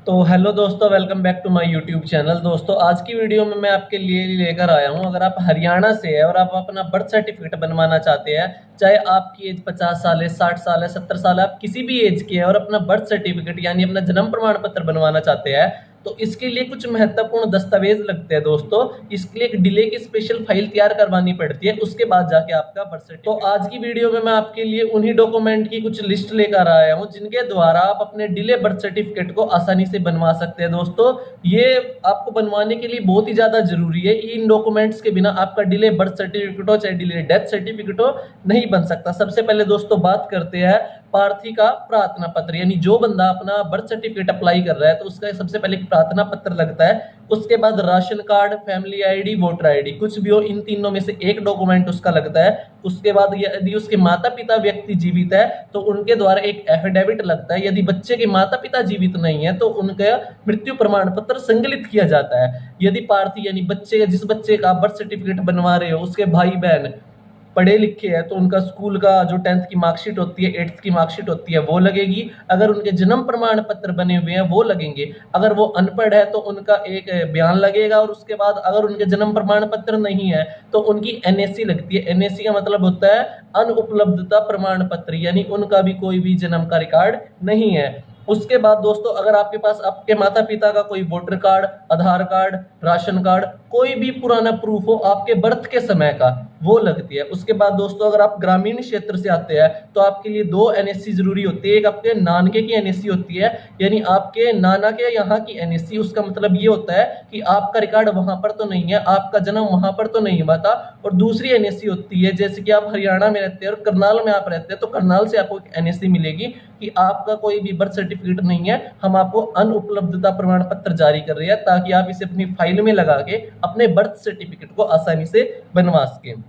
तो हेलो दोस्तों, welcome back to my YouTube channel. दोस्तों, आज की वीडियो में मैं आपके लिए लेकर आया हूं। अगर आप हरियाणा से हैं और आप अपना बर्थ सर्टिफिकेट बनवाना चाहते हैं, चाहे आपकी एज 50 साल है, 60 साल है, 70 साल है, आप किसी भी एज के हैं और अपना बर्थ सर्टिफिकेट यानी अपना जन्म प्रमाण पत्र बनवाना चाहते हैं, तो इसके लिए कुछ महत्वपूर्ण दस्तावेज लगते हैं। दोस्तों, इसके लिए एक डिले की स्पेशल फाइल तैयार करवानी पड़ती है, उसके बाद जाके आपका बर्थ सर्टिफिकेट। तो आज की वीडियो में मैं आपके लिए उन्हीं डॉक्यूमेंट की कुछ लिस्ट लेकर आया हूं जिनके द्वारा आप अपने डिले बर्थ सर्टिफिकेट को आसानी से बनवा सकते हैं। दोस्तों, ये आपको बनवाने के लिए बहुत ही ज्यादा जरूरी है। इन डॉक्यूमेंट्स के बिना आपका डिले बर्थ सर्टिफिकेट हो चाहे डिले डेथ सर्टिफिकेट हो नहीं बन सकता। सबसे पहले दोस्तों बात करते हैं प्रार्थी का प्रार्थना पत्र, यानी जो बंदा अपना बर्थ सर्टिफिकेट अप्लाई कर रहा है तो उसका सबसे पहले एक प्रार्थना पत्र लगता है। उसके बाद ration card, family ID, voter ID, कुछ भी हो, इन तीनों में से एक डॉक्यूमेंट उसका लगता है। उसके बाद यदि उसके माता पिता व्यक्ति जीवित है तो उनके द्वारा एक एफिडेविट लगता है। यदि बच्चे के माता पिता जीवित नहीं है तो उनका मृत्यु प्रमाण पत्र संकलित किया जाता है। यदि प्रार्थी यानी बच्चे, जिस बच्चे का बर्थ सर्टिफिकेट बनवा रहे हो, उसके भाई बहन पढ़े लिखे हैं तो उनका स्कूल का जो 10th की मार्कशीट होती है, 8th की मार्कशीट होती है, वो लगेगी। अगर उनके जन्म प्रमाण पत्र बने हुए हैं वो लगेंगे। अगर वो अनपढ़ है तो उनका एक बयान लगेगा। और उसके बाद अगर उनके जन्म प्रमाण पत्र नहीं है तो उनकी एनएससी लगती है। एनएससी का मतलब होता है अनुपलब्धता प्रमाण पत्र, यानी उनका भी कोई भी जन्म का रिकॉर्ड नहीं है। उसके बाद दोस्तों, अगर आपके पास आपके माता पिता का कोई वोटर कार्ड, आधार कार्ड, राशन कार्ड, कोई भी पुराना प्रूफ हो आपके बर्थ के समय का, वो लगती है। उसके बाद दोस्तों, अगर आप ग्रामीण क्षेत्र से आते हैं तो आपके लिए दो एनएससी जरूरी होती है। एक आपके नानके की एनएससी होती है, यानी आपके नाना के यहाँ की एनएससी। उसका मतलब ये होता है कि आपका रिकॉर्ड वहां पर तो नहीं है, आपका जन्म वहां पर तो नहीं हुआ था। और दूसरी एनएससी होती है, जैसे कि आप हरियाणा में रहते हैं और करनाल में आप रहते हैं तो करनाल से आपको एक एनएससी मिलेगी कि आपका कोई भी बर्थ सर्टिफिकेट नहीं है, हम आपको अनुपलब्धता प्रमाण पत्र जारी कर रहे हैं ताकि आप इसे अपनी फाइल में लगा के अपने बर्थ सर्टिफिकेट को आसानी से बनवा सकें।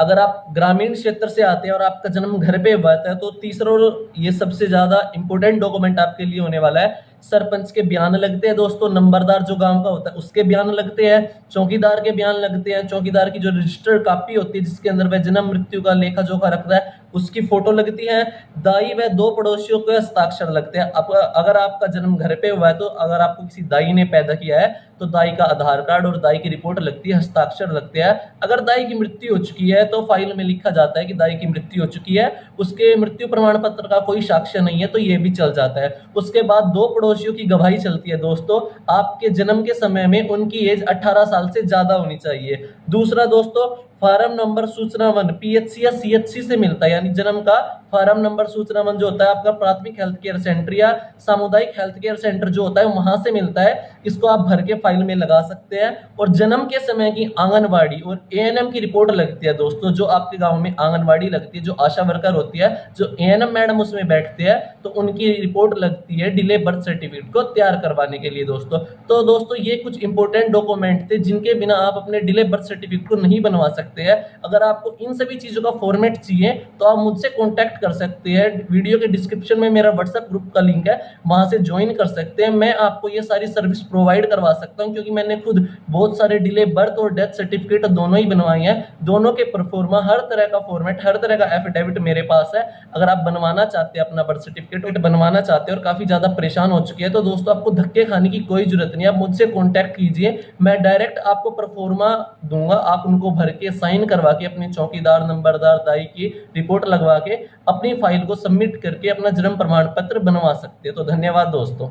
अगर आप ग्रामीण क्षेत्र से आते हैं और आपका जन्म घर पे हुआ है तो तीसरा और ये सबसे ज्यादा इंपॉर्टेंट डॉक्यूमेंट आपके लिए होने वाला है, सरपंच के बयान लगते हैं। दोस्तों, नंबरदार जो गांव का होता है उसके बयान लगते हैं, चौकीदार के बयान लगते हैं, चौकीदार की जो रजिस्टर्ड कॉपी होती है जिसके अंदर वह जन्म मृत्यु का लेखा जोखा रखता है उसकी फोटो लगती है। दाई व दो पड़ोसियों के हस्ताक्षर लगते हैं। अगर आपका जन्म घर पे हुआ है तो अगर आपको किसी दाई ने पैदा किया है तो दाई का आधार कार्ड और दाई की रिपोर्ट लगती है, हस्ताक्षर लगते हैं। अगर दाई की मृत्यु हो चुकी है तो फाइल में लिखा जाता है कि दाई की मृत्यु हो चुकी है, उसके मृत्यु प्रमाण पत्र का कोई साक्ष्य नहीं है तो ये भी चल जाता है। उसके बाद दो पड़ोसियों की गवाही चलती है। दोस्तों, आपके जन्म के समय में उनकी एज 18 साल से ज्यादा होनी चाहिए। दूसरा दोस्तों, फार्म नंबर सूचना वन पीएचसी या सीएचसी से मिलता है, यानी जन्म का फार्म नंबर सूचना वन जो होता है आपका प्राथमिक हेल्थ केयर सेंटर या सामुदायिक हेल्थ केयर सेंटर जो होता है वहां से मिलता है। इसको आप भर के फाइल में लगा सकते हैं। और जन्म के समय की आंगनवाड़ी और एएनएम की रिपोर्ट लगती है। दोस्तों, जो आपके गांव में आंगनवाड़ी लगती है, जो आशा वर्कर होती है, जो एएनएम मैडम उसमें बैठते हैं, तो उनकी रिपोर्ट लगती है डिले बर्थ सर्टिफिकेट को तैयार करवाने के लिए। दोस्तों ये कुछ इंपॉर्टेंट डॉक्यूमेंट थे जिनके बिना आप अपने डिले बर्थ सर्टिफिकेट को नहीं बनवा सकते हैं। अगर आपको इन सभी चीजों का फॉर्मेट चाहिए तो आप मुझसे कांटेक्ट कर सकते हैं। वीडियो के डिस्क्रिप्शन में मेरा व्हाट्सएप ग्रुप का लिंक है, वहां से ज्वाइन कर सकते हैं। मैं आपको ये सारी सर्विस प्रोवाइड करवा सकता हूं क्योंकि मैंने खुद बहुत सारे डिले बर्थ और डेथ सर्टिफिकेट दोनों ही बनवाए हैं। दोनों के परफॉर्मा, हर तरह का फॉर्मेट, हर तरह का एफिडेविट मेरे पास है। अगर आप बनवाना चाहते हैं, अपना बर्थ सर्टिफिकेट बनवाना चाहते हैं और काफी ज्यादा परेशान हो चुके हैं तो दोस्तों आपको धक्के खाने की कोई जरूरत नहीं है। आप मुझसे कांटेक्ट कीजिए, मैं डायरेक्ट आपको परफॉर्मा दूंगा। आप उनको भर के साइन करवा के अपने चौकीदार, नंबरदार, दाई की रिपोर्ट लगवा के अपनी फाइल को सबमिट करके अपना जन्म प्रमाण पत्र बनवा सकते हैं। तो धन्यवाद दोस्तों।